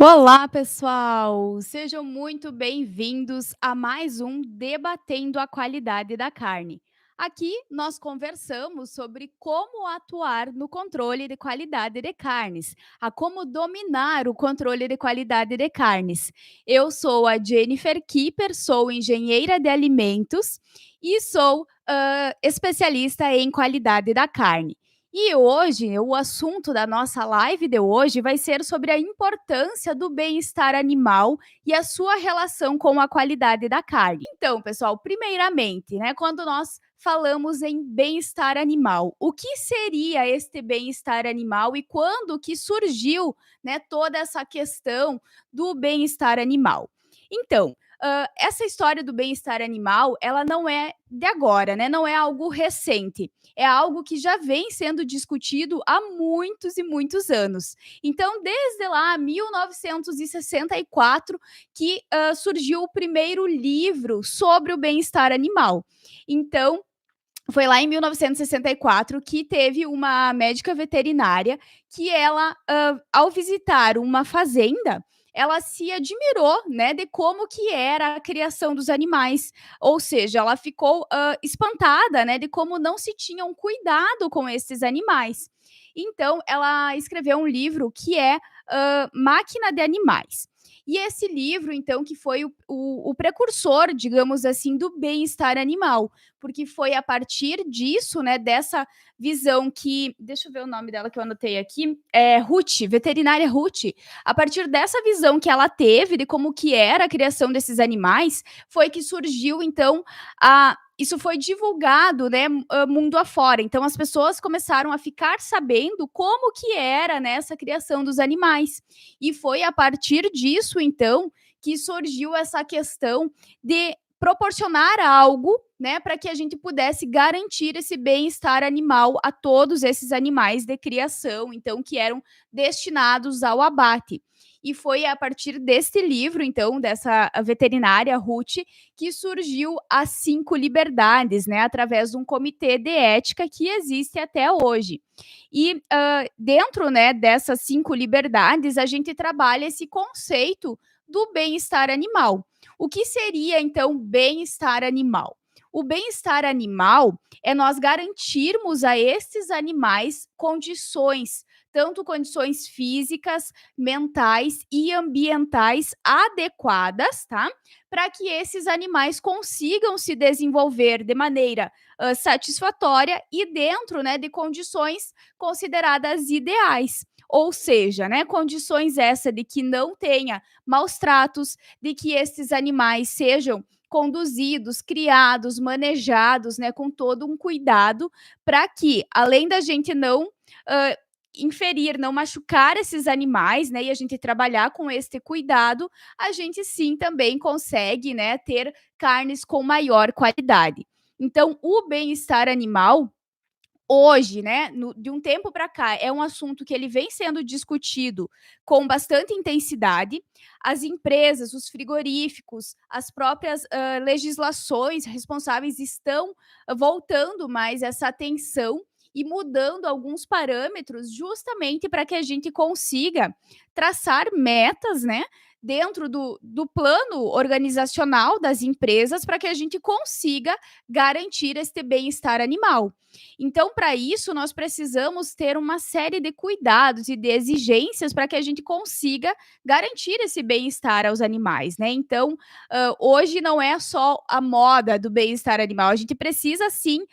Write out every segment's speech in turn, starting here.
Olá, pessoal! Sejam muito bem-vindos a mais um Debatendo a Qualidade da Carne. Aqui nós conversamos sobre como atuar no controle de qualidade de carnes, a como dominar o controle de qualidade de carnes. Eu sou a Jennifer Kipper, sou engenheira de alimentos e sou especialista em qualidade da carne. E hoje, o assunto da nossa live de hoje vai ser sobre a importância do bem-estar animal e a sua relação com a qualidade da carne. Então, pessoal, primeiramente, né, quando nós falamos em bem-estar animal, o que seria este bem-estar animal e quando que surgiu, né, toda essa questão do bem-estar animal? Então, essa história do bem-estar animal, ela não é de agora, né? Não é algo recente, é algo que já vem sendo discutido há muitos e muitos anos. Então, desde lá, 1964, que surgiu o primeiro livro sobre o bem-estar animal. Então, foi lá em 1964 que teve uma médica veterinária que ela, ao visitar uma fazenda, ela se admirou, né, de como que era a criação dos animais. Ou seja, ela ficou, espantada, né, de como não se tinha um cuidado com esses animais. Então ela escreveu um livro que é, Máquina de Animais. E esse livro, então, que foi o precursor, digamos assim, do bem-estar animal, porque foi a partir disso, né, dessa visão que, deixa eu ver o nome dela que eu anotei aqui, é Ruth, veterinária Ruth. A partir dessa visão que ela teve de como que era a criação desses animais, foi que surgiu então a isso foi divulgado, né, mundo afora. Então as pessoas começaram a ficar sabendo como que era, né, essa criação dos animais. E foi a partir disso, então, que surgiu essa questão de proporcionar algo, né, para que a gente pudesse garantir esse bem-estar animal a todos esses animais de criação, então, que eram destinados ao abate. E foi a partir deste livro, então, dessa veterinária Ruth, que surgiu as 5 liberdades, né, através de um comitê de ética que existe até hoje. E dentro, né, dessas 5 liberdades, a gente trabalha esse conceito do bem-estar animal. O que seria, então, bem-estar animal? O bem-estar animal é nós garantirmos a esses animais condições, tanto condições físicas, mentais e ambientais adequadas, tá? Para que esses animais consigam se desenvolver de maneira satisfatória e dentro, né, de condições consideradas ideais. Ou seja, né, condições essa de que não tenha maus tratos, de que esses animais sejam conduzidos, criados, manejados, né, com todo um cuidado, para que, além da gente não uh, inferir, não machucar esses animais, né, e a gente trabalhar com este cuidado, a gente sim também consegue, né, ter carnes com maior qualidade. Então, o bem-estar animal hoje, né, de um tempo para cá, é um assunto que ele vem sendo discutido com bastante intensidade. As empresas, os frigoríficos, as próprias legislações responsáveis estão voltando mais essa atenção e mudando alguns parâmetros justamente para que a gente consiga traçar metas, né, dentro do plano organizacional das empresas para que a gente consiga garantir este bem-estar animal. Então, para isso, nós precisamos ter uma série de cuidados e de exigências para que a gente consiga garantir esse bem-estar aos animais, né? Então, hoje não é só a moda do bem-estar animal, a gente precisa sim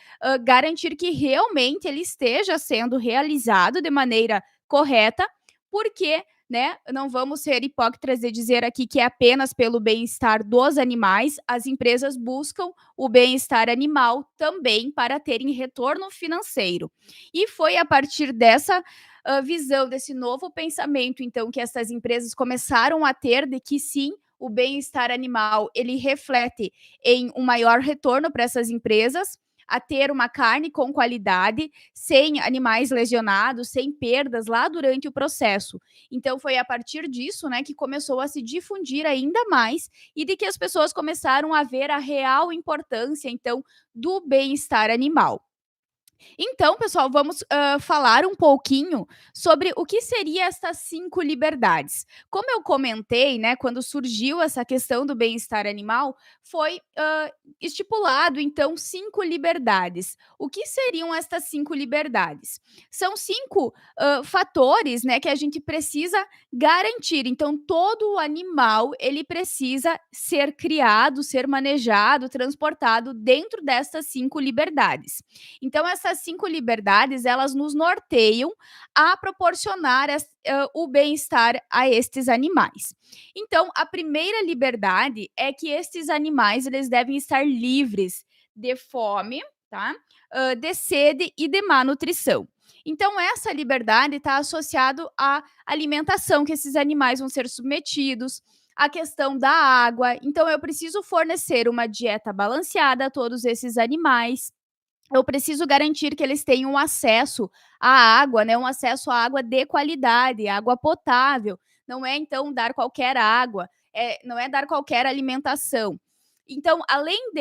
garantir que realmente ele esteja sendo realizado de maneira correta, porque, né, não vamos ser hipócritas e dizer aqui que é apenas pelo bem-estar dos animais, as empresas buscam o bem-estar animal também para terem retorno financeiro. E foi a partir dessa visão, desse novo pensamento, então, que essas empresas começaram a ter de que sim, o bem-estar animal ele reflete em um maior retorno para essas empresas, a ter uma carne com qualidade, sem animais lesionados, sem perdas lá durante o processo. Então foi a partir disso, né, que começou a se difundir ainda mais e de que as pessoas começaram a ver a real importância, então, do bem-estar animal. Então, pessoal, vamos falar um pouquinho sobre o que seria estas 5 liberdades. Como eu comentei, né, quando surgiu essa questão do bem-estar animal, foi estipulado, então, 5 liberdades. O que seriam estas 5 liberdades? São 5 fatores, né, que a gente precisa garantir. Então, todo animal ele precisa ser criado, ser manejado, transportado dentro destas 5 liberdades. Então, essas 5 liberdades, elas nos norteiam a proporcionar o bem-estar a estes animais. Então, a primeira liberdade é que estes animais eles devem estar livres de fome, tá? De sede e de má nutrição. Então, essa liberdade está associada à alimentação que esses animais vão ser submetidos, a questão da água. Então, eu preciso fornecer uma dieta balanceada a todos esses animais. Eu preciso garantir que eles tenham acesso à água, né, um acesso à água de qualidade, água potável. Não é, então, dar qualquer água, não é dar qualquer alimentação. Então, além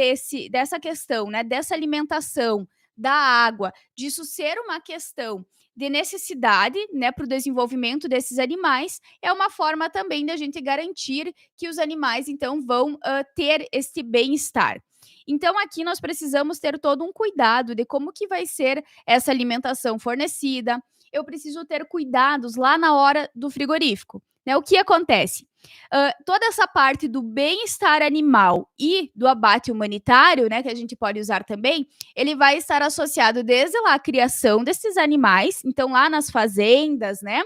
dessa questão, né, dessa alimentação, da água, disso ser uma questão de necessidade, né, para o desenvolvimento desses animais, é uma forma também da gente garantir que os animais, então, vão ter esse bem-estar. Então, aqui nós precisamos ter todo um cuidado de como que vai ser essa alimentação fornecida. Eu preciso ter cuidados lá na hora do frigorífico. Né? O que acontece? Toda essa parte do bem-estar animal e do abate humanitário, né, que a gente pode usar também, ele vai estar associado desde lá a criação desses animais, então lá nas fazendas, né,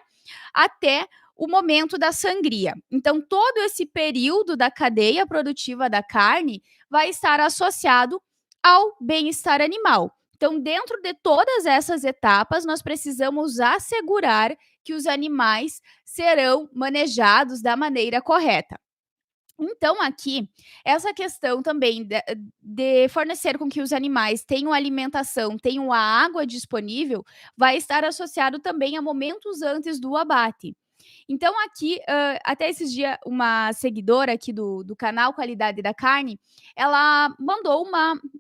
até o momento da sangria. Então, todo esse período da cadeia produtiva da carne vai estar associado ao bem-estar animal. Então, dentro de todas essas etapas, nós precisamos assegurar que os animais serão manejados da maneira correta. Então, aqui, essa questão também de fornecer com que os animais tenham alimentação, tenham a água disponível, vai estar associado também a momentos antes do abate. Então, aqui, até esses dias, uma seguidora aqui do canal Qualidade da Carne, ela mandou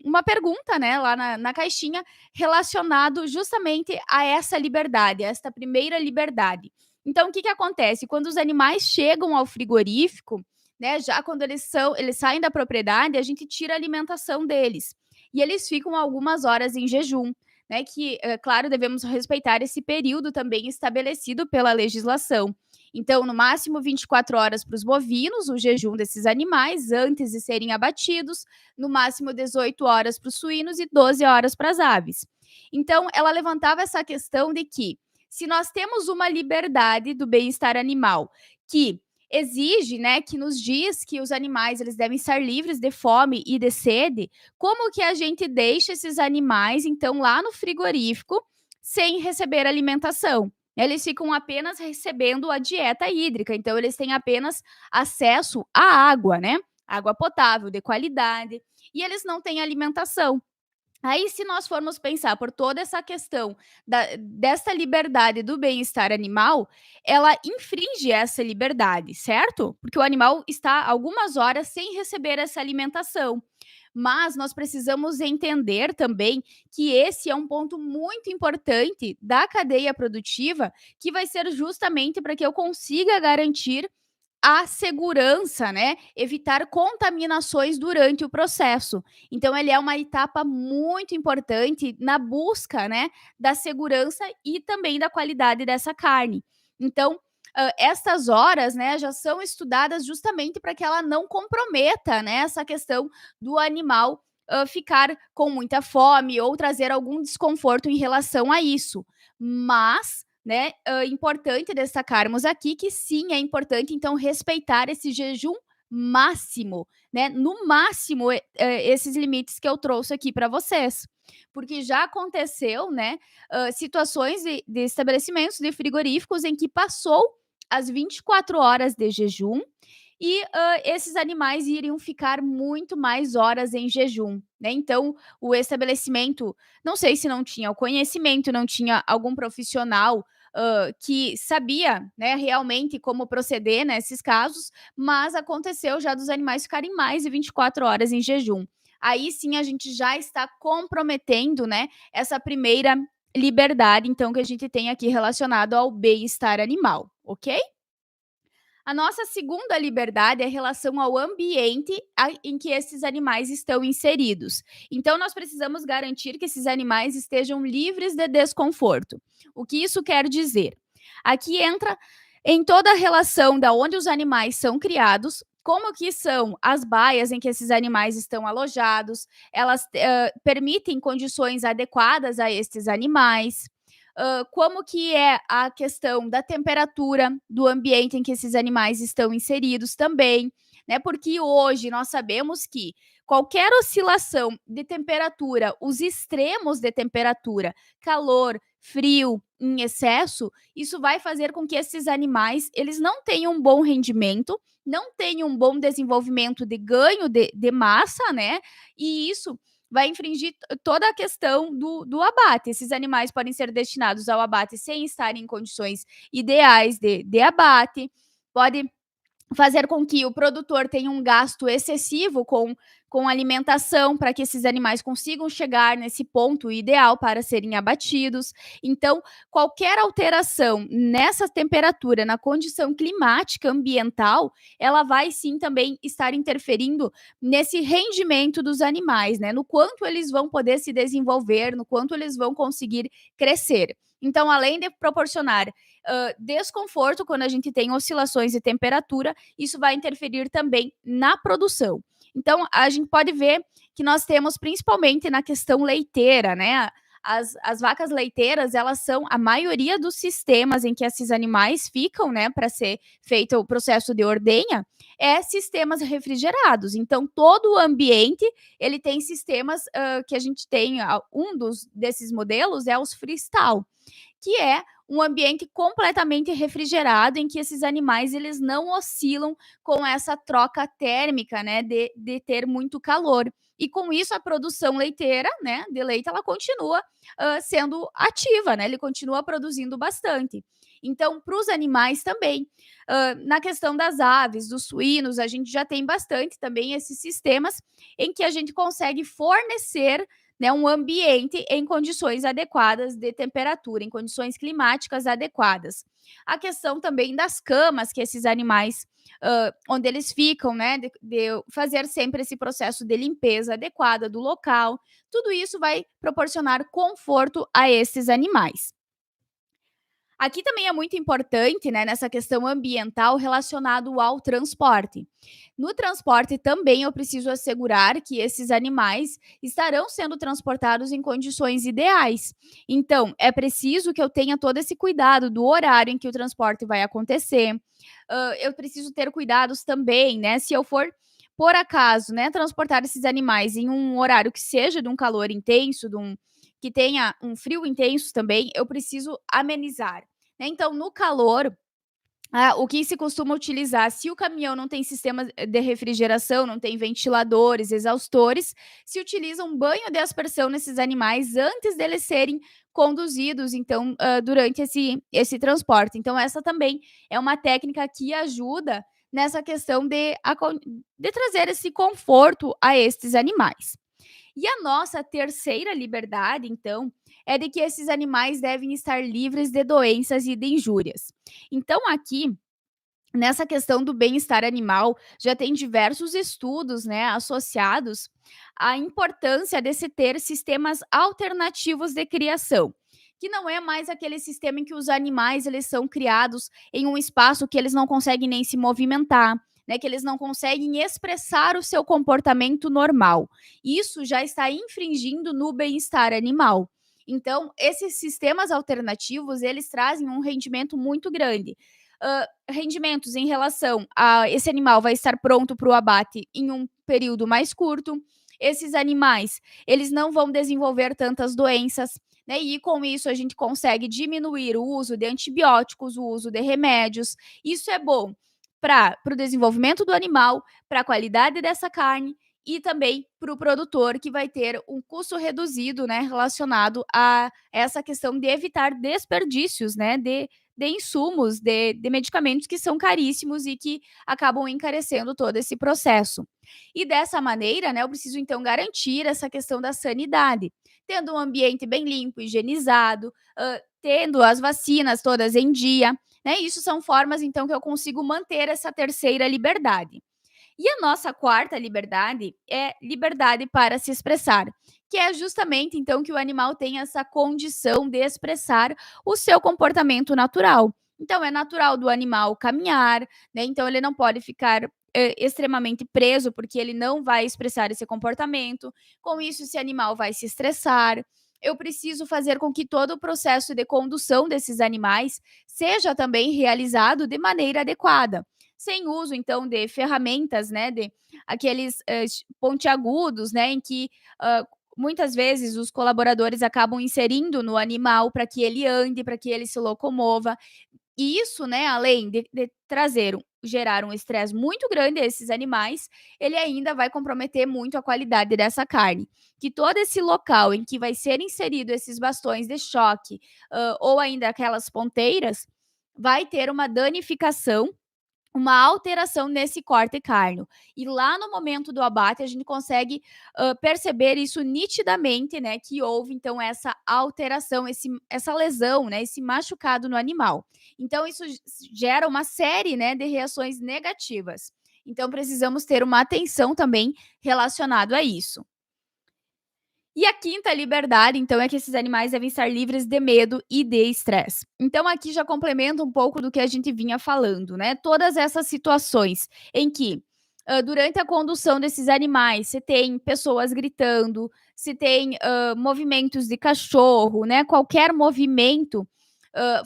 uma pergunta, né, lá na caixinha, relacionado justamente a essa liberdade, a esta primeira liberdade. Então, o que acontece? Quando os animais chegam ao frigorífico, né, já quando eles saem da propriedade, a gente tira a alimentação deles. E eles ficam algumas horas em jejum, né, que, claro, devemos respeitar esse período também estabelecido pela legislação. Então, no máximo 24 horas para os bovinos, o jejum desses animais antes de serem abatidos, no máximo 18 horas para os suínos e 12 horas para as aves. Então, ela levantava essa questão de que, se nós temos uma liberdade do bem-estar animal que exige, né, que nos diz que os animais eles devem estar livres de fome e de sede, como que a gente deixa esses animais, então, lá no frigorífico, sem receber alimentação? Eles ficam apenas recebendo a dieta hídrica, então eles têm apenas acesso à água, né? Água potável, de qualidade, e eles não têm alimentação. Aí, se nós formos pensar por toda essa questão dessa liberdade do bem-estar animal, ela infringe essa liberdade, certo? Porque o animal está algumas horas sem receber essa alimentação. Mas nós precisamos entender também que esse é um ponto muito importante da cadeia produtiva, que vai ser justamente para que eu consiga garantir a segurança, né, evitar contaminações durante o processo. Então ele é uma etapa muito importante na busca, né, da segurança e também da qualidade dessa carne. Então, estas horas, né, já são estudadas justamente para que ela não comprometa, né, essa questão do animal, ficar com muita fome ou trazer algum desconforto em relação a isso. Mas né, importante destacarmos aqui que sim, é importante então respeitar esse jejum máximo, né, no máximo, esses limites que eu trouxe aqui para vocês. Porque já aconteceu, né, situações de estabelecimentos de frigoríficos em que passou as 24 horas de jejum e, esses animais iriam ficar muito mais horas em jejum, né. Então, o estabelecimento, não sei se não tinha o conhecimento, não tinha algum profissional, que sabia, né, realmente como proceder nesses casos, mas aconteceu já dos animais ficarem mais de 24 horas em jejum. aí sim a gente já está comprometendo, né, essa primeira liberdade, então, que a gente tem aqui relacionado ao bem-estar animal, ok? A nossa segunda liberdade é em relação ao ambiente em que esses animais estão inseridos. Então, nós precisamos garantir que esses animais estejam livres de desconforto. O que isso quer dizer? Aqui entra em toda a relação da onde os animais são criados, como que são as baias em que esses animais estão alojados, elas permitem condições adequadas a estes animais, como que é a questão da temperatura do ambiente em que esses animais estão inseridos também, né? Porque hoje nós sabemos que qualquer oscilação de temperatura, os extremos de temperatura, calor, frio em excesso, isso vai fazer com que esses animais eles não tenham um bom rendimento, não tenham um bom desenvolvimento de ganho de massa, né? E isso vai infringir toda a questão do abate. Esses animais podem ser destinados ao abate sem estarem em condições ideais de abate, pode fazer com que o produtor tenha um gasto excessivo com alimentação para que esses animais consigam chegar nesse ponto ideal para serem abatidos. Então, qualquer alteração nessa temperatura, na condição climática ambiental, ela vai sim também estar interferindo nesse rendimento dos animais, né? No quanto eles vão poder se desenvolver, no quanto eles vão conseguir crescer. Então, além de proporcionar desconforto quando a gente tem oscilações de temperatura, isso vai interferir também na produção. Então, a gente pode ver que nós temos, principalmente na questão leiteira, né? As vacas leiteiras, elas são a maioria dos sistemas em que esses animais ficam, né, para ser feito o processo de ordenha, é sistemas refrigerados. Então, todo o ambiente, ele tem sistemas que a gente tem, desses modelos é os freestyle, que é um ambiente completamente refrigerado em que esses animais eles não oscilam com essa troca térmica, né, de ter muito calor. E com isso a produção leiteira, né, de leite, ela continua sendo ativa, né? Ele continua produzindo bastante. Então, para os animais também, na questão das aves, dos suínos, a gente já tem bastante também esses sistemas em que a gente consegue fornecer, né, um ambiente em condições adequadas de temperatura, em condições climáticas adequadas. A questão também das camas que esses animais, onde eles ficam, né, de fazer sempre esse processo de limpeza adequada do local, tudo isso vai proporcionar conforto a esses animais. Aqui também é muito importante, né, nessa questão ambiental relacionado ao transporte. No transporte também eu preciso assegurar que esses animais estarão sendo transportados em condições ideais. Então, é preciso que eu tenha todo esse cuidado do horário em que o transporte vai acontecer. Eu preciso ter cuidados também, né, se eu for por acaso, né, transportar esses animais em um horário que seja de um calor intenso, que tenha um frio intenso também, eu preciso amenizar, né. Então, no calor, o que se costuma utilizar, se o caminhão não tem sistema de refrigeração, não tem ventiladores, exaustores, se utiliza um banho de aspersão nesses animais antes deles serem conduzidos, então, durante esse transporte. Então essa também é uma técnica que ajuda nessa questão de trazer esse conforto a estes animais. E a nossa terceira liberdade, então, é de que esses animais devem estar livres de doenças e de injúrias. Então, aqui, nessa questão do bem-estar animal, já tem diversos estudos, né, associados à importância de se ter sistemas alternativos de criação, que não é mais aquele sistema em que os animais eles são criados em um espaço que eles não conseguem nem se movimentar, né, que eles não conseguem expressar o seu comportamento normal. Isso já está infringindo no bem-estar animal. Então, esses sistemas alternativos, eles trazem um rendimento muito grande. Rendimentos em relação a esse animal vai estar pronto para o abate em um período mais curto. Esses animais, eles não vão desenvolver tantas doenças, né? E com isso a gente consegue diminuir o uso de antibióticos, o uso de remédios. Isso é bom para o desenvolvimento do animal, para a qualidade dessa carne e também para o produtor, que vai ter um custo reduzido, né, relacionado a essa questão de evitar desperdícios, né, de insumos, de medicamentos que são caríssimos e que acabam encarecendo todo esse processo. E dessa maneira, né, eu preciso então garantir essa questão da sanidade, tendo um ambiente bem limpo, higienizado, tendo as vacinas todas em dia, né? Isso são formas então que eu consigo manter essa terceira liberdade. E a nossa quarta liberdade é liberdade para se expressar, que é justamente então que o animal tem essa condição de expressar o seu comportamento natural. Então, é natural do animal caminhar, né? Então, ele não pode ficar extremamente preso, porque ele não vai expressar esse comportamento. Com isso, esse animal vai se estressar. Eu preciso fazer com que todo o processo de condução desses animais seja também realizado de maneira adequada, sem uso então de ferramentas, né, de aqueles pontiagudos, né, em que muitas vezes os colaboradores acabam inserindo no animal para que ele ande, para que ele se locomova. E isso, né, além de trazer gerar um estresse muito grande a esses animais, ele ainda vai comprometer muito a qualidade dessa carne. Que todo esse local em que vai ser inserido esses bastões de choque, ou ainda aquelas ponteiras, vai ter uma danificação, uma alteração nesse corte cárneo. E lá no momento do abate, a gente consegue perceber isso nitidamente, né? Que houve, então, essa alteração, essa lesão, né? Esse machucado no animal. Então, isso gera uma série, né, de reações negativas. Então, precisamos ter uma atenção também relacionado a isso. E a quinta liberdade, então, é que esses animais devem estar livres de medo e de estresse. Então, aqui já complementa um pouco do que a gente vinha falando, né? Todas essas situações em que, durante a condução desses animais, se tem pessoas gritando, se tem movimentos de cachorro, né? Qualquer movimento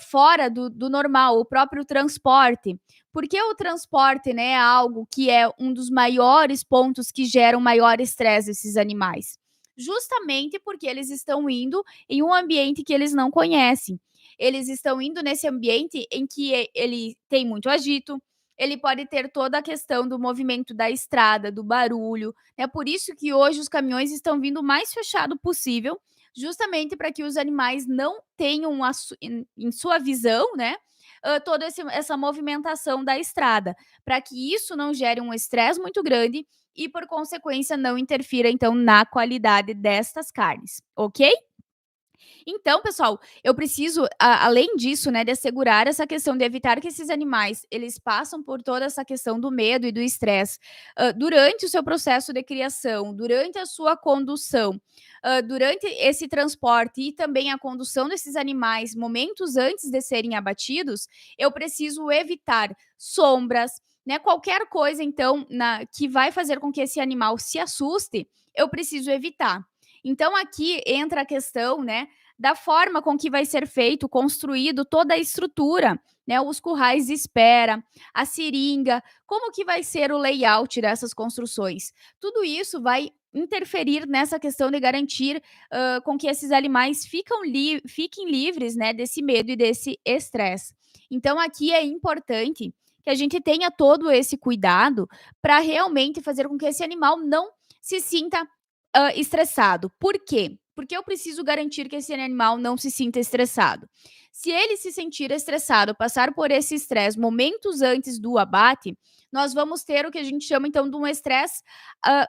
fora do normal, o próprio transporte. Porque o transporte, né, é algo que é um dos maiores pontos que geram maior estresse desses animais, justamente porque eles estão indo em um ambiente que eles não conhecem. Eles estão indo nesse ambiente em que ele tem muito agito, ele pode ter toda a questão do movimento da estrada, do barulho. É por isso que hoje os caminhões estão vindo o mais fechado possível, justamente para que os animais não tenham em sua visão, né, toda essa movimentação da estrada, para que isso não gere um estresse muito grande e, por consequência, não interfira, então, na qualidade destas carnes, ok? Então, pessoal, eu preciso, além disso, né, de assegurar essa questão de evitar que esses animais, eles passam por toda essa questão do medo e do estresse, durante o seu processo de criação, durante a sua condução, durante esse transporte e também a condução desses animais, momentos antes de serem abatidos, eu preciso evitar sombras, né, qualquer coisa, então, que vai fazer com que esse animal se assuste, eu preciso evitar. Então, aqui entra a questão, né, da forma com que vai ser feito, construído toda a estrutura, né, os currais de espera, a seringa, como que vai ser o layout dessas construções. Tudo isso vai interferir nessa questão de garantir com que esses animais fiquem livres, né, desse medo e desse estresse. Então, aqui é importante que a gente tenha todo esse cuidado para realmente fazer com que esse animal não se sinta estressado. Por quê? Porque eu preciso garantir que esse animal não se sinta estressado. Se ele se sentir estressado, passar por esse estresse momentos antes do abate, nós vamos ter o que a gente chama então de um estresse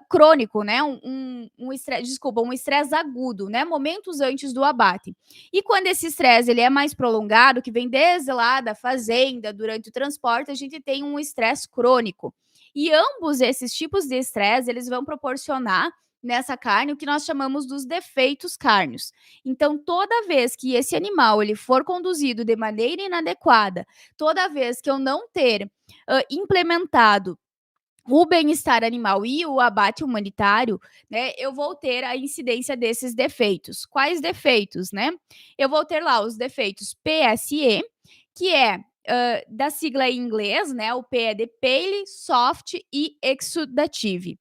crônico, né? Um estresse, desculpa, um estresse agudo, né? Momentos antes do abate. E quando esse estresse ele é mais prolongado, que vem desde lá da fazenda, durante o transporte, a gente tem um estresse crônico. E ambos esses tipos de estresse, eles vão proporcionar nessa carne o que nós chamamos dos defeitos cárneos. Então, toda vez que esse animal ele for conduzido de maneira inadequada, toda vez que eu não ter implementado o bem-estar animal e o abate humanitário, né, eu vou ter a incidência desses defeitos. Quais defeitos, né? Eu vou ter lá os defeitos PSE, que é da sigla em inglês, né? O P é de pale, soft e exudative.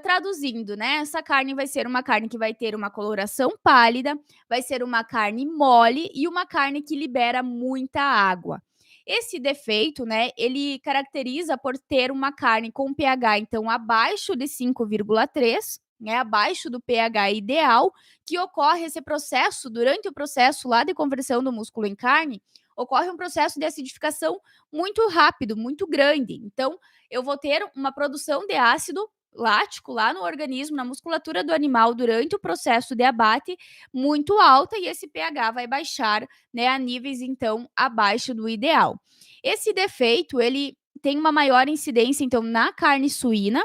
Traduzindo, né, essa carne vai ser uma carne que vai ter uma coloração pálida, vai ser uma carne mole e uma carne que libera muita água. Esse defeito, né, ele caracteriza por ter uma carne com pH, então, abaixo de 5,3, né, abaixo do pH ideal, que ocorre esse processo, durante o processo lá de conversão do músculo em carne, ocorre um processo de acidificação muito rápido, muito grande. Então, eu vou ter uma produção de ácido lático lá no organismo, na musculatura do animal, durante o processo de abate, muito alta, e esse pH vai baixar, né, a níveis, então, abaixo do ideal. Esse defeito, ele tem uma maior incidência, então, na carne suína.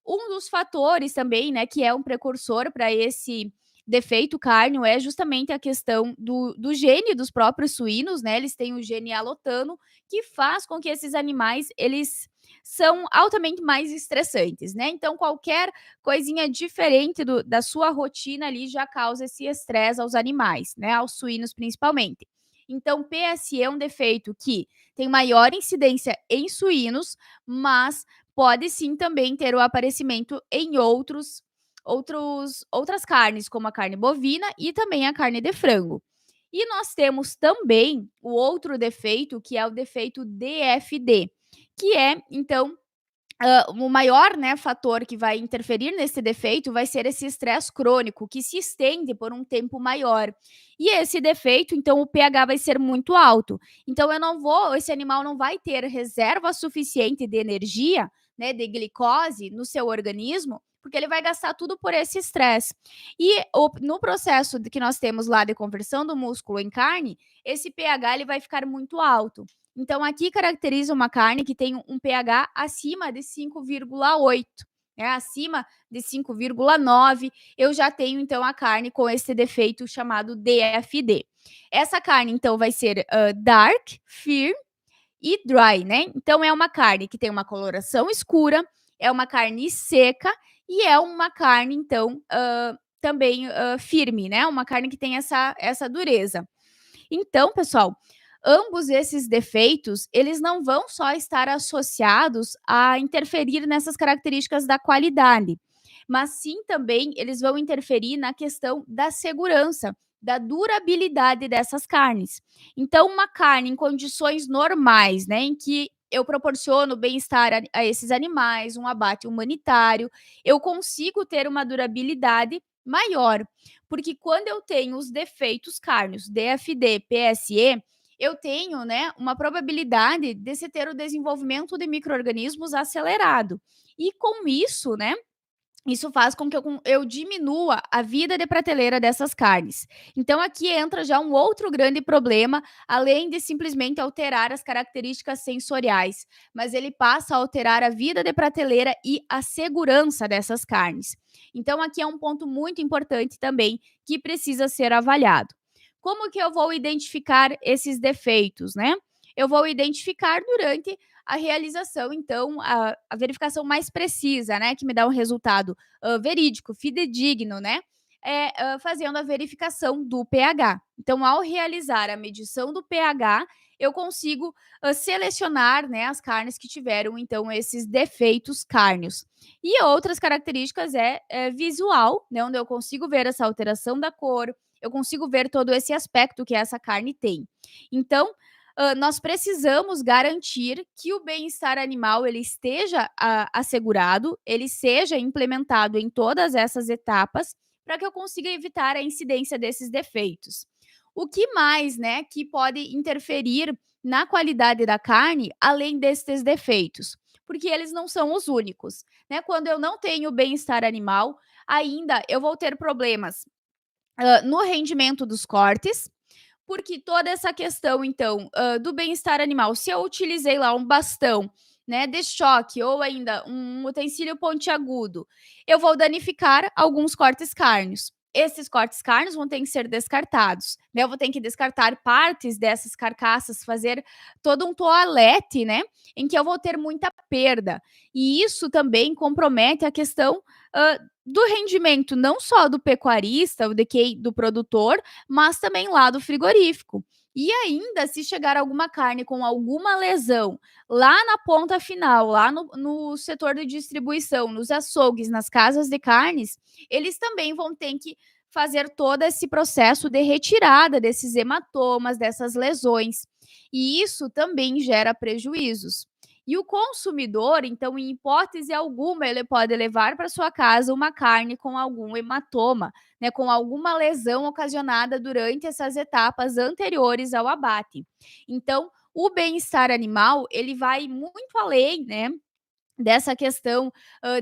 Um dos fatores também, né, que é um precursor para esse defeito cárneo é justamente a questão do gene dos próprios suínos, né? Eles têm o gene alotano, que faz com que esses animais, eles são altamente mais estressantes, né? Então, qualquer coisinha diferente da sua rotina ali já causa esse estresse aos animais, né? Aos suínos principalmente. Então, PSE é um defeito que tem maior incidência em suínos, mas pode sim também ter o aparecimento em outras carnes, como a carne bovina e também a carne de frango. E nós temos também o outro defeito, que é o defeito DFD, que é, então, o maior, né, fator que vai interferir nesse defeito vai ser esse estresse crônico, que se estende por um tempo maior. E esse defeito, então, o pH vai ser muito alto. Então, esse animal não vai ter reserva suficiente de energia, né, de glicose no seu organismo, porque ele vai gastar tudo por esse estresse. E no processo que nós temos lá de conversão do músculo em carne, esse pH ele vai ficar muito alto. Então, aqui caracteriza uma carne que tem um pH acima de 5,8, né? Acima de 5,9, eu já tenho, então, a carne com esse defeito chamado DFD. Essa carne, então, vai ser dark, firm e dry, né? Então, é uma carne que tem uma coloração escura, é uma carne seca e é uma carne, então, também firme, né? Uma carne que tem essa dureza. Então, pessoal, ambos esses defeitos, eles não vão só estar associados a interferir nessas características da qualidade, mas sim também eles vão interferir na questão da segurança, da durabilidade dessas carnes. Então, uma carne em condições normais, né, em que eu proporciono bem-estar a esses animais, um abate humanitário, eu consigo ter uma durabilidade maior. Porque quando eu tenho os defeitos cárneos, DFD, PSE, eu tenho, né, uma probabilidade de se ter o desenvolvimento de micro-organismos acelerado. E com isso, né, isso faz com que eu diminua a vida de prateleira dessas carnes. Então, aqui entra já um outro grande problema, além de simplesmente alterar as características sensoriais, mas ele passa a alterar a vida de prateleira e a segurança dessas carnes. Então, aqui é um ponto muito importante também que precisa ser avaliado. Como que eu vou identificar esses defeitos, né? Eu vou identificar durante a realização, então, a verificação mais precisa, né, que me dá um resultado verídico, fidedigno, né, fazendo a verificação do pH. Então, ao realizar a medição do pH, eu consigo selecionar, né, as carnes que tiveram, então, esses defeitos cárneos. E outras características é visual, né, onde eu consigo ver essa alteração da cor, eu consigo ver todo esse aspecto que essa carne tem. Então, nós precisamos garantir que o bem-estar animal ele esteja assegurado, ele seja implementado em todas essas etapas, para que eu consiga evitar a incidência desses defeitos. O que mais, né, que pode interferir na qualidade da carne, além destes defeitos? Porque eles não são os únicos, né? Quando eu não tenho bem-estar animal, ainda eu vou ter problemas no rendimento dos cortes, porque toda essa questão, então, do bem-estar animal, se eu utilizei lá um bastão, né, de choque ou ainda um utensílio pontiagudo, eu vou danificar alguns cortes cárneos. Esses cortes cárneos vão ter que ser descartados, né? Eu vou ter que descartar partes dessas carcaças, fazer todo um toalete, né? Em que eu vou ter muita perda. E isso também compromete a questão do rendimento, não só do pecuarista, o DQ do produtor, mas também lá do frigorífico. E ainda, se chegar alguma carne com alguma lesão lá na ponta final, lá no setor de distribuição, nos açougues, nas casas de carnes, eles também vão ter que fazer todo esse processo de retirada desses hematomas, dessas lesões. E isso também gera prejuízos. E o consumidor, então, em hipótese alguma, ele pode levar para sua casa uma carne com algum hematoma, né, com alguma lesão ocasionada durante essas etapas anteriores ao abate. Então, o bem-estar animal, ele vai muito além, né, dessa questão,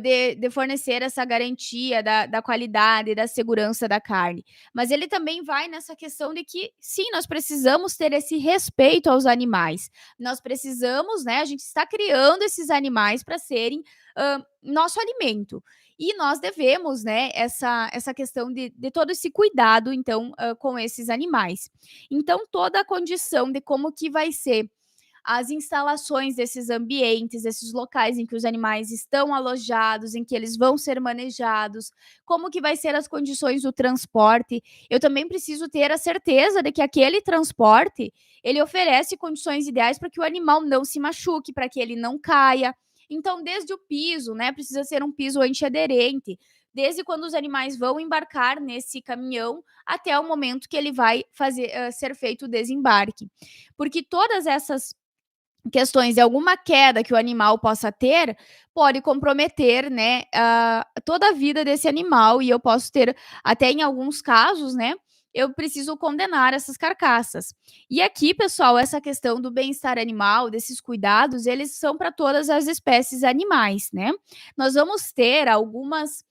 de fornecer essa garantia da qualidade, da segurança da carne. Mas ele também vai nessa questão de que, sim, nós precisamos ter esse respeito aos animais. Nós precisamos, né, a gente está criando esses animais para serem, nosso alimento. E nós devemos, né, essa questão de todo esse cuidado, então, com esses animais. Então toda a condição de como que vai ser as instalações desses ambientes, esses locais em que os animais estão alojados, em que eles vão ser manejados, como que vai ser as condições do transporte. Eu também preciso ter a certeza de que aquele transporte, ele oferece condições ideais para que o animal não se machuque, para que ele não caia. Então, desde o piso, né, precisa ser um piso antiaderente, desde quando os animais vão embarcar nesse caminhão até o momento que ele vai ser feito o desembarque. Porque todas essas questões de alguma queda que o animal possa ter, pode comprometer, né, toda a vida desse animal e eu posso ter, até em alguns casos, né, eu preciso condenar essas carcaças. E aqui, pessoal, essa questão do bem-estar animal, desses cuidados, eles são para todas as espécies animais, né. Nós vamos ter algumas,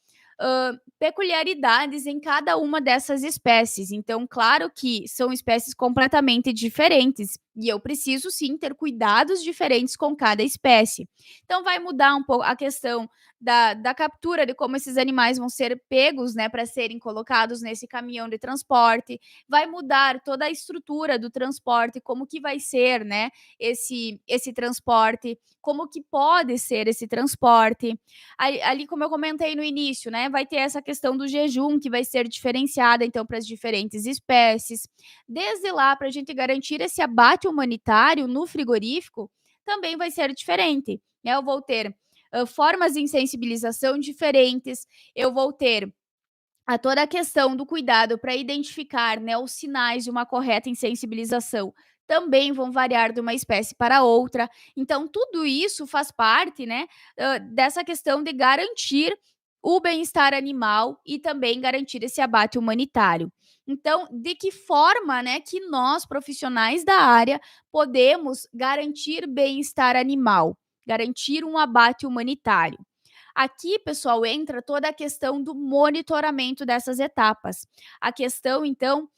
peculiaridades em cada uma dessas espécies. Então, claro que são espécies completamente diferentes e eu preciso sim ter cuidados diferentes com cada espécie. Então, vai mudar um pouco a questão da captura, de como esses animais vão ser pegos, né, para serem colocados nesse caminhão de transporte. Vai mudar toda a estrutura do transporte, como que vai ser, né, esse transporte, como que pode ser esse transporte. Ali, como eu comentei no início, né, vai ter essa questão do jejum que vai ser diferenciada, então, para as diferentes espécies. Desde lá, para a gente garantir esse abate humanitário no frigorífico, também vai ser diferente, né? Eu vou ter formas de insensibilização diferentes, eu vou ter toda a questão do cuidado para identificar, né, os sinais de uma correta insensibilização também vão variar de uma espécie para outra. Então, tudo isso faz parte, né, dessa questão de garantir o bem-estar animal e também garantir esse abate humanitário. Então, de que forma, né, que nós, profissionais da área, podemos garantir bem-estar animal, garantir um abate humanitário? Aqui, pessoal, entra toda a questão do monitoramento dessas etapas. A questão, então,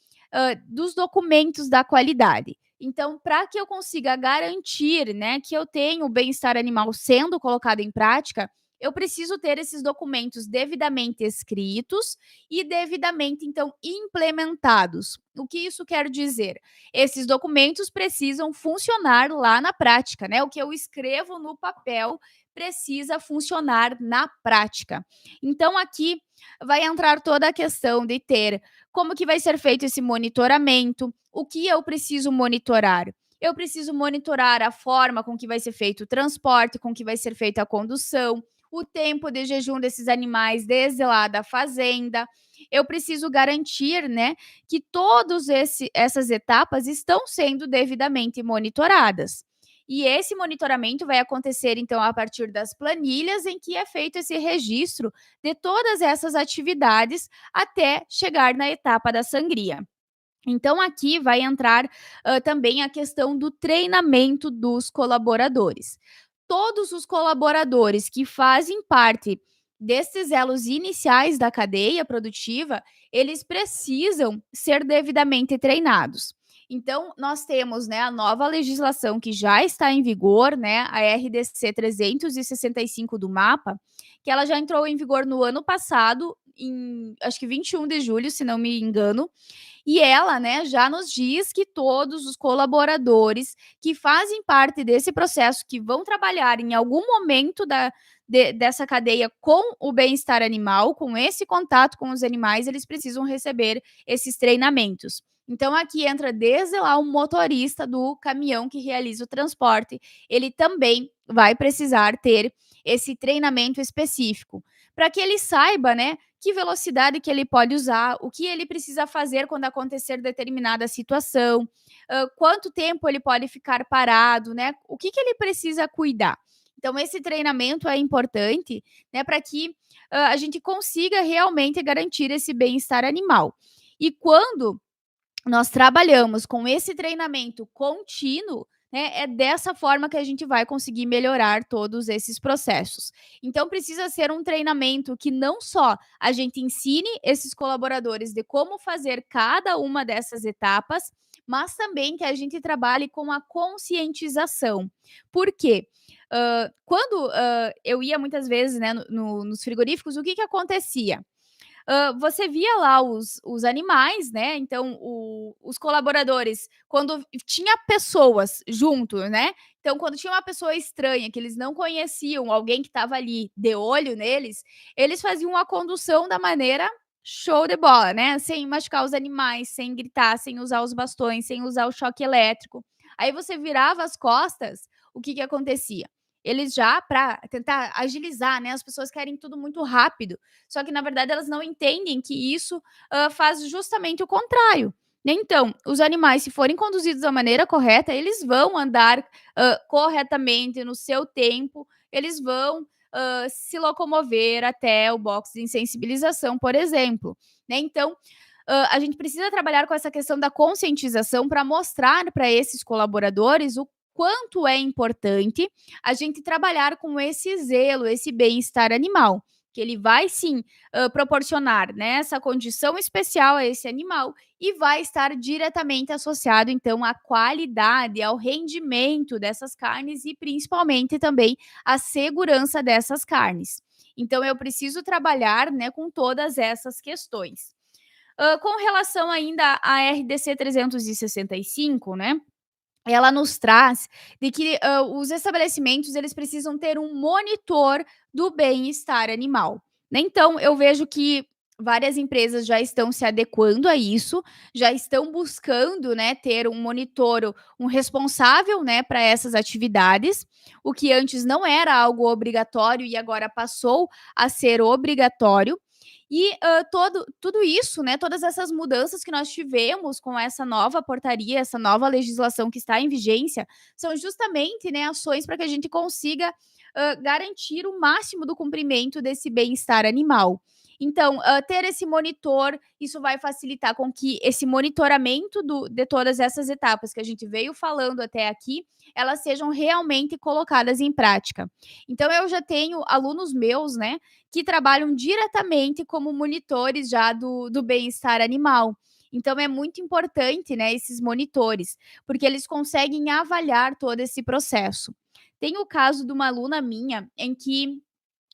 dos documentos da qualidade. Então, para que eu consiga garantir, né, que eu tenho o bem-estar animal sendo colocado em prática, eu preciso ter esses documentos devidamente escritos e devidamente, então, implementados. O que isso quer dizer? Esses documentos precisam funcionar lá na prática, né? O que eu escrevo no papel precisa funcionar na prática. Então aqui vai entrar toda a questão de ter como que vai ser feito esse monitoramento, o que eu preciso monitorar. Eu preciso monitorar a forma com que vai ser feito o transporte, com que vai ser feita a condução, o tempo de jejum desses animais desde lá da fazenda. Eu preciso garantir, né, que todas essas etapas estão sendo devidamente monitoradas. E esse monitoramento vai acontecer, então, a partir das planilhas em que é feito esse registro de todas essas atividades até chegar na etapa da sangria. Então, aqui vai entrar também a questão do treinamento dos colaboradores. Todos os colaboradores que fazem parte desses elos iniciais da cadeia produtiva, eles precisam ser devidamente treinados. Então, nós temos, né, a nova legislação que já está em vigor, né, a RDC 365 do MAPA, que ela já entrou em vigor no ano passado, em acho que 21 de julho, se não me engano, e ela, né, já nos diz que todos os colaboradores que fazem parte desse processo, que vão trabalhar em algum momento dessa cadeia com o bem-estar animal, com esse contato com os animais, eles precisam receber esses treinamentos. Então, aqui entra desde lá o motorista do caminhão que realiza o transporte, ele também vai precisar ter esse treinamento específico, para que ele saiba, né, que velocidade que ele pode usar, o que ele precisa fazer quando acontecer determinada situação, quanto tempo ele pode ficar parado, né? O que ele precisa cuidar. Então esse treinamento é importante, né, para que, a gente consiga realmente garantir esse bem-estar animal. E quando nós trabalhamos com esse treinamento contínuo, né, é dessa forma que a gente vai conseguir melhorar todos esses processos. Então precisa ser um treinamento que não só a gente ensine esses colaboradores de como fazer cada uma dessas etapas, mas também que a gente trabalhe com a conscientização. Por quê? Quando, eu ia muitas vezes, né, nos frigoríficos, o que que acontecia? Você via lá os animais, né, então os colaboradores, quando tinha pessoas junto, né, então quando tinha uma pessoa estranha, que eles não conheciam, alguém que estava ali de olho neles, eles faziam a condução da maneira show de bola, né, sem machucar os animais, sem gritar, sem usar os bastões, sem usar o choque elétrico. Aí você virava as costas, o que que acontecia? Eles já para tentar agilizar, né, as pessoas querem tudo muito rápido, só que na verdade elas não entendem que isso, faz justamente o contrário, né. Então, os animais se forem conduzidos da maneira correta, eles vão andar, corretamente no seu tempo, eles vão, se locomover até o box de insensibilização, por exemplo, né. Então, a gente precisa trabalhar com essa questão da conscientização para mostrar para esses colaboradores o quanto é importante a gente trabalhar com esse zelo, esse bem-estar animal, que ele vai sim, proporcionar, né, essa condição especial a esse animal e vai estar diretamente associado, então, à qualidade, ao rendimento dessas carnes e principalmente também à segurança dessas carnes. Então eu preciso trabalhar, né, com todas essas questões. Com relação ainda à RDC 365, né, ela nos traz de que, os estabelecimentos eles precisam ter um monitor do bem-estar animal, né. Então eu vejo que várias empresas já estão se adequando a isso, já estão buscando, né, ter um monitor, um responsável, né, para essas atividades, o que antes não era algo obrigatório e agora passou a ser obrigatório. E, tudo isso, né, todas essas mudanças que nós tivemos com essa nova portaria, essa nova legislação que está em vigência, são justamente, né, ações para que a gente consiga, garantir o máximo do cumprimento desse bem-estar animal. Então, ter esse monitor, isso vai facilitar com que esse monitoramento de todas essas etapas que a gente veio falando até aqui, elas sejam realmente colocadas em prática. Então eu já tenho alunos meus, né, que trabalham diretamente como monitores já do bem-estar animal. Então é muito importante, né, esses monitores, porque eles conseguem avaliar todo esse processo. Tem o caso de uma aluna minha em que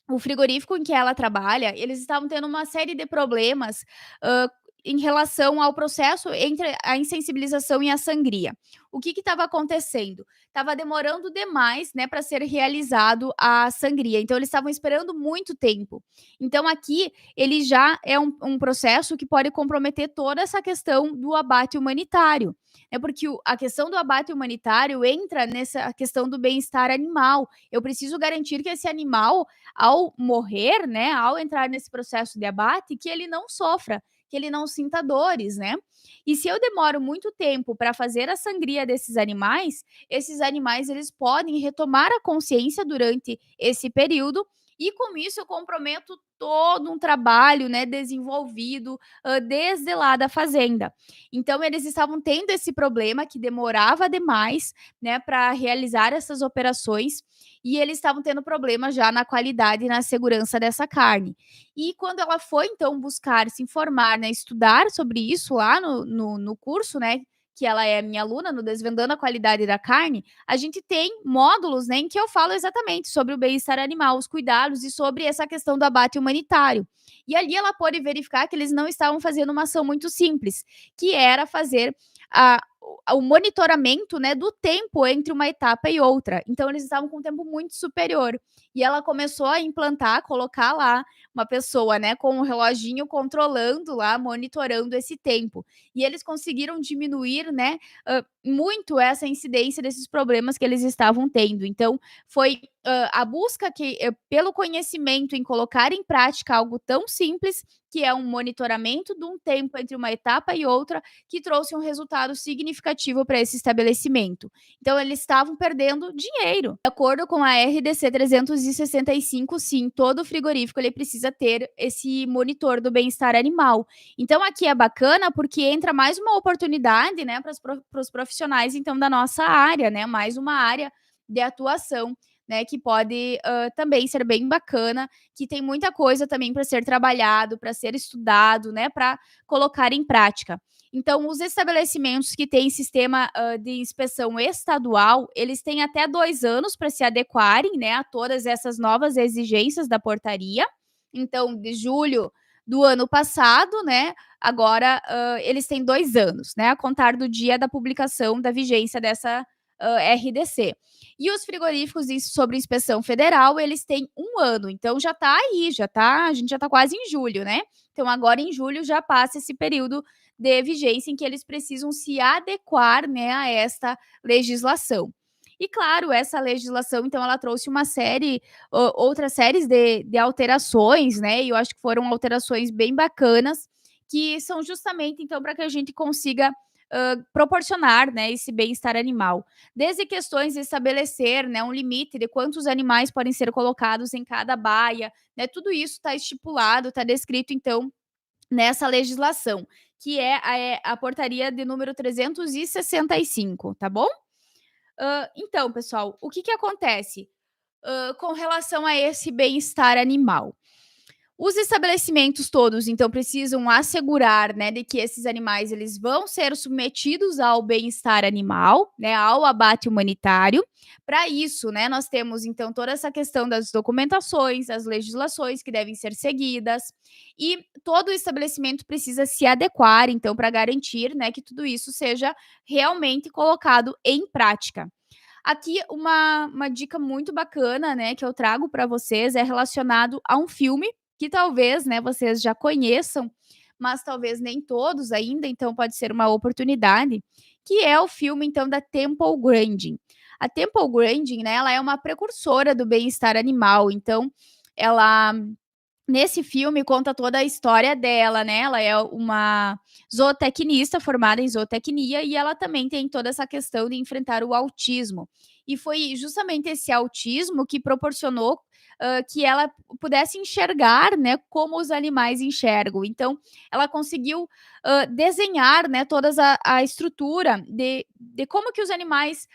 o frigorífico em que ela trabalha, eles estavam tendo uma série de problemas, hã, em relação ao processo entre a insensibilização e a sangria. O que estava acontecendo? Estava demorando demais, né, para ser realizado a sangria, então eles estavam esperando muito tempo. Então aqui, ele já é um processo que pode comprometer toda essa questão do abate humanitário, né, porque a questão do abate humanitário entra nessa questão do bem-estar animal. Eu preciso garantir que esse animal ao morrer, né, ao entrar nesse processo de abate, que ele não sofra, que ele não sinta dores, né. E se eu demoro muito tempo para fazer a sangria desses animais, esses animais eles podem retomar a consciência durante esse período e com isso eu comprometo todo um trabalho, né, desenvolvido, desde lá da fazenda. Então eles estavam tendo esse problema que demorava demais, né, para realizar essas operações e eles estavam tendo problema já na qualidade e na segurança dessa carne. E quando ela foi então buscar se informar, né, estudar sobre isso lá no curso, né, que ela é minha aluna, no Desvendando a Qualidade da Carne, a gente tem módulos, né, em que eu falo exatamente sobre o bem-estar animal, os cuidados e sobre essa questão do abate humanitário. E ali ela pôde verificar que eles não estavam fazendo uma ação muito simples, que era fazer a o monitoramento, né, do tempo entre uma etapa e outra. Então eles estavam com um tempo muito superior. E ela começou a implantar, colocar lá uma pessoa, né, com um reloginho controlando lá, monitorando esse tempo. E eles conseguiram diminuir, né, muito essa incidência desses problemas que eles estavam tendo. Então foi, a busca que pelo conhecimento em colocar em prática algo tão simples, que é um monitoramento de um tempo entre uma etapa e outra, que trouxe um resultado significativo significativo para esse estabelecimento. Então, eles estavam perdendo dinheiro. De acordo com a RDC 365, sim, todo frigorífico ele precisa ter esse monitor do bem-estar animal. Então, aqui é bacana porque entra mais uma oportunidade, né, para os profissionais, então, da nossa área, né, mais uma área de atuação, né, que pode também ser bem bacana, que tem muita coisa também para ser trabalhado, para ser estudado, né, para colocar em prática. Então, os estabelecimentos que têm sistema de inspeção estadual, eles têm até 2 anos para se adequarem, né, a todas essas novas exigências da portaria. Então, de julho do ano passado, né, agora eles têm 2 anos, né, a contar do dia da publicação da vigência dessa RDC. E os frigoríficos sobre inspeção federal, eles têm 1 ano, então já está aí, a gente já está quase em julho, né? Então agora em julho já passa esse período de vigência em que eles precisam se adequar, né, a esta legislação. E claro, essa legislação, então, ela trouxe uma série, outras séries de alterações, né? E eu acho que foram alterações bem bacanas, que são justamente, então, para que a gente consiga proporcionar, né, esse bem-estar animal. Desde questões de estabelecer, né, um limite de quantos animais podem ser colocados em cada baia, né? Tudo isso está estipulado, está descrito, então, nessa legislação, que é a portaria de número 365, tá bom? Então, pessoal, o que que acontece, com relação a esse bem-estar animal? Os estabelecimentos todos, então, precisam assegurar, né, de que esses animais eles vão ser submetidos ao bem-estar animal, né, ao abate humanitário. Para isso, né, nós temos, então, toda essa questão das documentações, as legislações que devem ser seguidas, e todo o estabelecimento precisa se adequar, então, para garantir, né, que tudo isso seja realmente colocado em prática. Aqui uma dica muito bacana, né, que eu trago para vocês é relacionado a um filme que talvez, né, vocês já conheçam, mas talvez nem todos ainda, então pode ser uma oportunidade, que é o filme então da Temple Grandin. A Temple Grandin, né, ela é uma precursora do bem-estar animal, então ela nesse filme conta toda a história dela, né, ela é uma zootecnista formada em zootecnia e ela também tem toda essa questão de enfrentar o autismo. E foi justamente esse autismo que proporcionou, que ela pudesse enxergar, né, como os animais enxergam. Então, ela conseguiu, desenhar, né, todas a estrutura de como que os animais,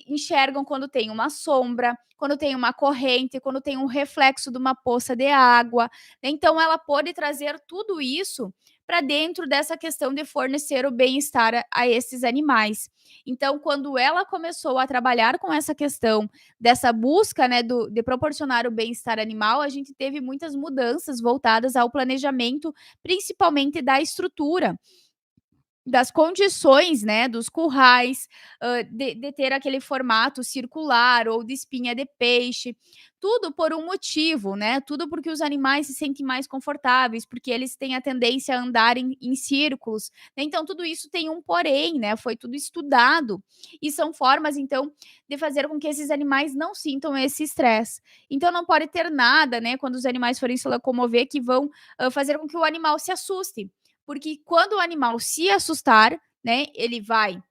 enxergam quando tem uma sombra, quando tem uma corrente, quando tem um reflexo de uma poça de água. Então, ela pôde trazer tudo isso para dentro dessa questão de fornecer o bem-estar a esses animais. Então, quando ela começou a trabalhar com essa questão dessa busca, né, de proporcionar o bem-estar animal, a gente teve muitas mudanças voltadas ao planejamento, principalmente da estrutura das condições, né, dos currais, de ter aquele formato circular ou de espinha de peixe, tudo por um motivo, né, tudo porque os animais se sentem mais confortáveis, porque eles têm a tendência a andar em círculos, né, então tudo isso tem um porém, né, foi tudo estudado, e são formas, então, de fazer com que esses animais não sintam esse estresse. Então não pode ter nada, né, quando os animais forem se locomover que vão, fazer com que o animal se assuste. Porque quando o animal se assustar, né, ele vai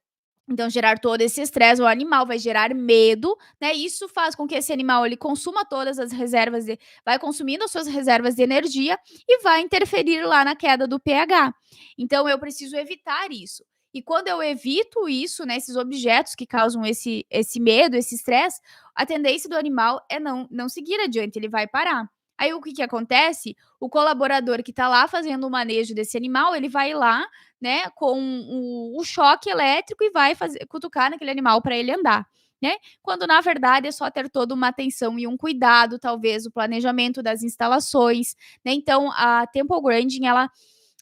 então gerar todo esse estresse, o animal vai gerar medo, né? Isso faz com que esse animal ele consuma todas as reservas de, vai consumindo as suas reservas de energia e vai interferir lá na queda do pH. Então eu preciso evitar isso. E quando eu evito isso, né, esses objetos que causam esse medo, esse estresse, a tendência do animal é não seguir adiante, ele vai parar. Aí o que que acontece? O colaborador que está lá fazendo o manejo desse animal, ele vai lá, né, com o choque elétrico e vai fazer cutucar naquele animal para ele andar, né? Quando na verdade é só ter toda uma atenção e um cuidado, talvez o planejamento das instalações, né? Então a Temple Grandin ela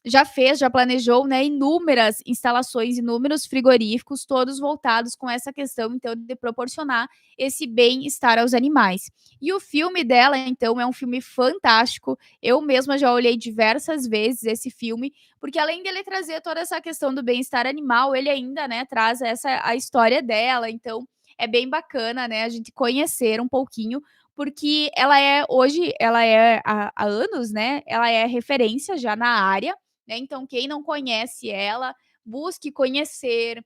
já planejou, né, inúmeras instalações, inúmeros frigoríficos, todos voltados com essa questão, então, de proporcionar esse bem-estar aos animais. E o filme dela, então, é um filme fantástico. Eu mesma já olhei diversas vezes esse filme, porque além dele trazer toda essa questão do bem-estar animal, ele ainda, né, traz a história dela. Então, é bem bacana, né, a gente conhecer um pouquinho, porque ela é hoje, ela é há anos, né, ela é referência já na área, né? Então, quem não conhece ela, busque conhecer,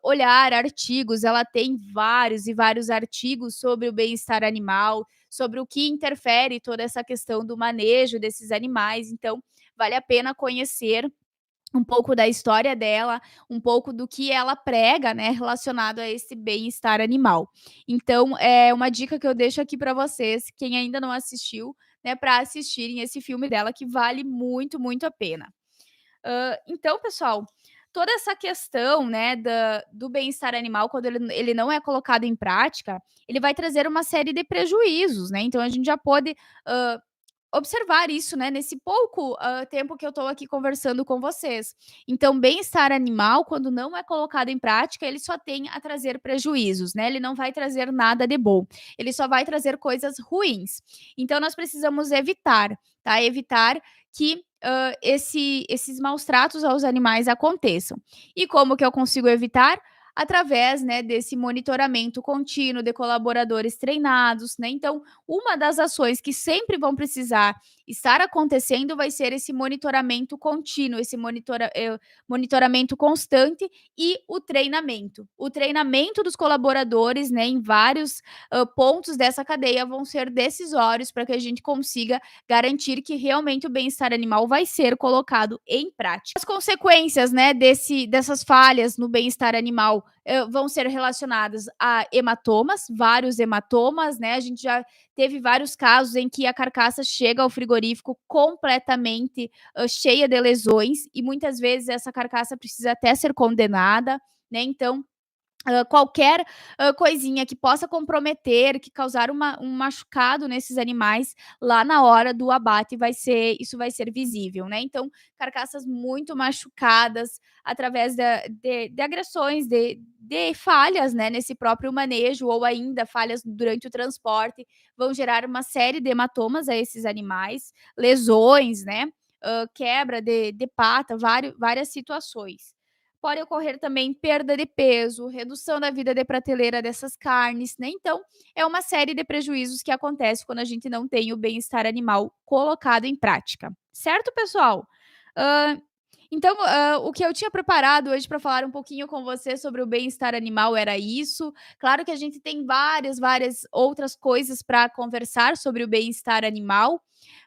olhar artigos, ela tem vários e vários artigos sobre o bem-estar animal, sobre o que interfere toda essa questão do manejo desses animais, então vale a pena conhecer um pouco da história dela, um pouco do que ela prega, né, relacionado a esse bem-estar animal. Então, é uma dica que eu deixo aqui para vocês, quem ainda não assistiu, né, para assistirem esse filme dela que vale muito, muito a pena. Então, pessoal, toda essa questão, né, do bem-estar animal, quando ele não é colocado em prática, ele vai trazer uma série de prejuízos, né? Então a gente já pode observar isso, né, nesse pouco, tempo que eu estou aqui conversando com vocês. Então, bem-estar animal, quando não é colocado em prática, ele só tem a trazer prejuízos, né, ele não vai trazer nada de bom, ele só vai trazer coisas ruins. Então nós precisamos evitar, tá, evitar que, esses maus tratos aos animais aconteçam. E como que eu consigo evitar? Através, né, desse monitoramento contínuo de colaboradores treinados, né, então uma das ações que sempre vão precisar estar acontecendo vai ser esse monitoramento contínuo, esse monitoramento constante e o treinamento. O treinamento dos colaboradores, né, em vários pontos dessa cadeia vão ser decisórios para que a gente consiga garantir que realmente o bem-estar animal vai ser colocado em prática. As consequências, né, dessas falhas no bem-estar animal vão ser relacionadas a hematomas, vários hematomas, né? A gente já teve vários casos em que a carcaça chega ao frigorífico completamente cheia de lesões e muitas vezes essa carcaça precisa até ser condenada, né? Então, qualquer coisinha que possa comprometer, que causar um machucado nesses animais, lá na hora do abate isso vai ser visível, né. Então, carcaças muito machucadas através de agressões, de falhas, né, nesse próprio manejo ou ainda falhas durante o transporte, vão gerar uma série de hematomas a esses animais, lesões, né, quebra de pata, várias situações. Pode ocorrer também perda de peso, redução da vida de prateleira dessas carnes, né? Então, é uma série de prejuízos que acontece quando a gente não tem o bem-estar animal colocado em prática. Certo, pessoal? Hã, então, o que eu tinha preparado hoje para falar um pouquinho com você sobre o bem-estar animal era isso. Claro que a gente tem várias outras coisas para conversar sobre o bem-estar animal,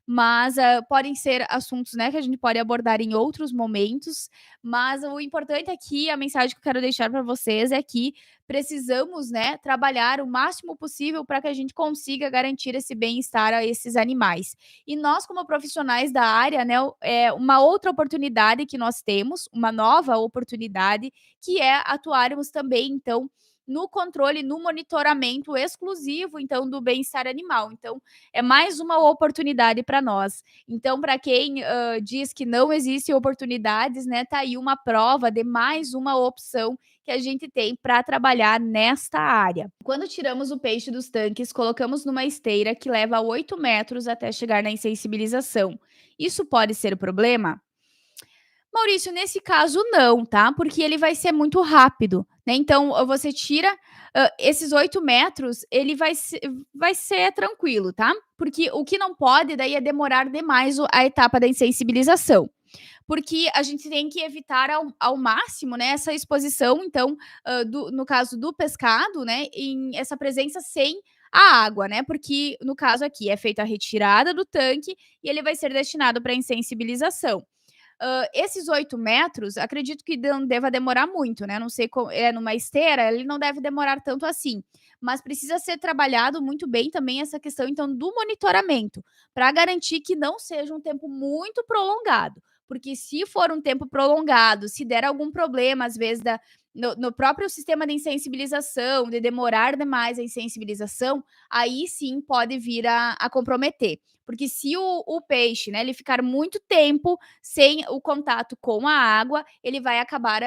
mas, podem ser assuntos, né, que a gente pode abordar em outros momentos, mas o importante aqui, a mensagem que eu quero deixar para vocês é que precisamos, né, trabalhar o máximo possível para que a gente consiga garantir esse bem-estar a esses animais. E nós como profissionais da área, né, é uma outra oportunidade que nós temos, uma nova oportunidade, que é atuarmos também, então, no controle, no monitoramento exclusivo, então, do bem-estar animal. Então, é mais uma oportunidade para nós. Então, para quem, diz que não existe oportunidades, né, tá aí uma prova de mais uma opção que a gente tem para trabalhar nesta área. Quando tiramos o peixe dos tanques, colocamos numa esteira que leva 8 metros até chegar na insensibilização. Isso pode ser problema? Maurício, nesse caso não, tá? Porque ele vai ser muito rápido, né? Então, você tira esses 8 metros, ele vai ser tranquilo, tá? Porque o que não pode daí é demorar demais a etapa da insensibilização. Porque a gente tem que evitar ao máximo, né, essa exposição, então, no caso do pescado, né, em essa presença sem a água, né? Porque no caso aqui é feita a retirada do tanque e ele vai ser destinado para insensibilização. Esses 8 metros, acredito que não deva demorar muito, né, não sei numa esteira, ele não deve demorar tanto assim, mas precisa ser trabalhado muito bem também essa questão, então, do monitoramento, para garantir que não seja um tempo muito prolongado, porque se for um tempo prolongado, se der algum problema, às vezes no próprio sistema de insensibilização, de demorar demais a insensibilização, aí sim pode vir a comprometer. Porque se o peixe, né, ele ficar muito tempo sem o contato com a água, ele vai acabar,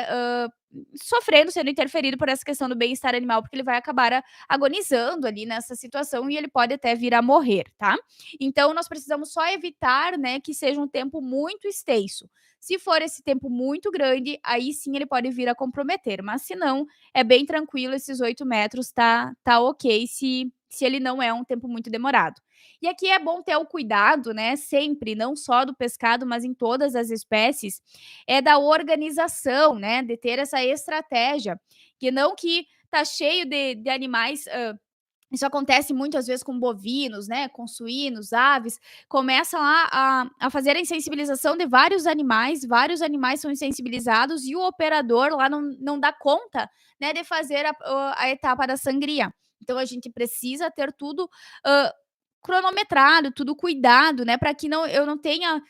sofrendo, sendo interferido por essa questão do bem-estar animal, porque ele vai acabar agonizando ali nessa situação e ele pode até vir a morrer, tá? Então nós precisamos só evitar, né, que seja um tempo muito extenso. Se for esse tempo muito grande, aí sim ele pode vir a comprometer, mas se não, é bem tranquilo, esses 8 metros tá ok se ele não é um tempo muito demorado. E aqui é bom ter o cuidado, né, sempre, não só do pescado, mas em todas as espécies, é da organização, né, de ter essa estratégia, que não que tá cheio de animais, isso acontece muitas vezes com bovinos, né, com suínos, aves, começa lá a fazer a insensibilização de vários animais são insensibilizados e o operador lá não dá conta, né, de fazer a etapa da sangria. Então a gente precisa ter tudo, hã, cronometrado, tudo cuidado, né, para que eu não tenha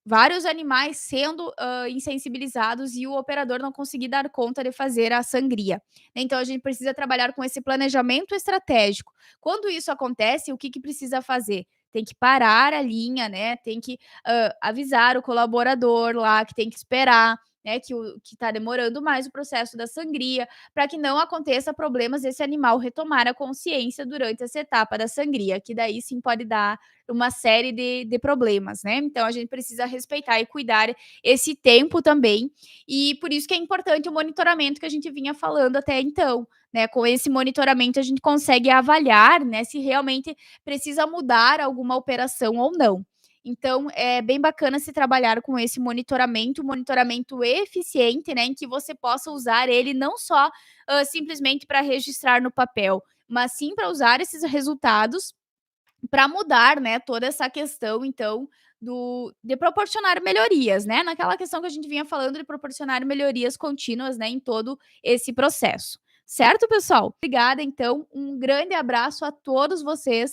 vários animais sendo, insensibilizados e o operador não conseguir dar conta de fazer a sangria. Então a gente precisa trabalhar com esse planejamento estratégico. Quando isso acontece, o que que precisa fazer? Tem que parar a linha, né, tem que, avisar o colaborador lá que tem que esperar, né, que está demorando mais o processo da sangria, para que não aconteça problemas desse animal retomar a consciência durante essa etapa da sangria, que daí sim pode dar uma série de problemas, né. Então a gente precisa respeitar e cuidar esse tempo também, e por isso que é importante o monitoramento que a gente vinha falando até então, né. Com esse monitoramento a gente consegue avaliar, né, se realmente precisa mudar alguma operação ou não. Então é bem bacana se trabalhar com esse monitoramento eficiente, né, em que você possa usar ele não só, simplesmente para registrar no papel, mas sim para usar esses resultados para mudar, né, toda essa questão então de proporcionar melhorias, né, naquela questão que a gente vinha falando de proporcionar melhorias contínuas, né, em todo esse processo. Certo, pessoal? Obrigada então, um grande abraço a todos vocês.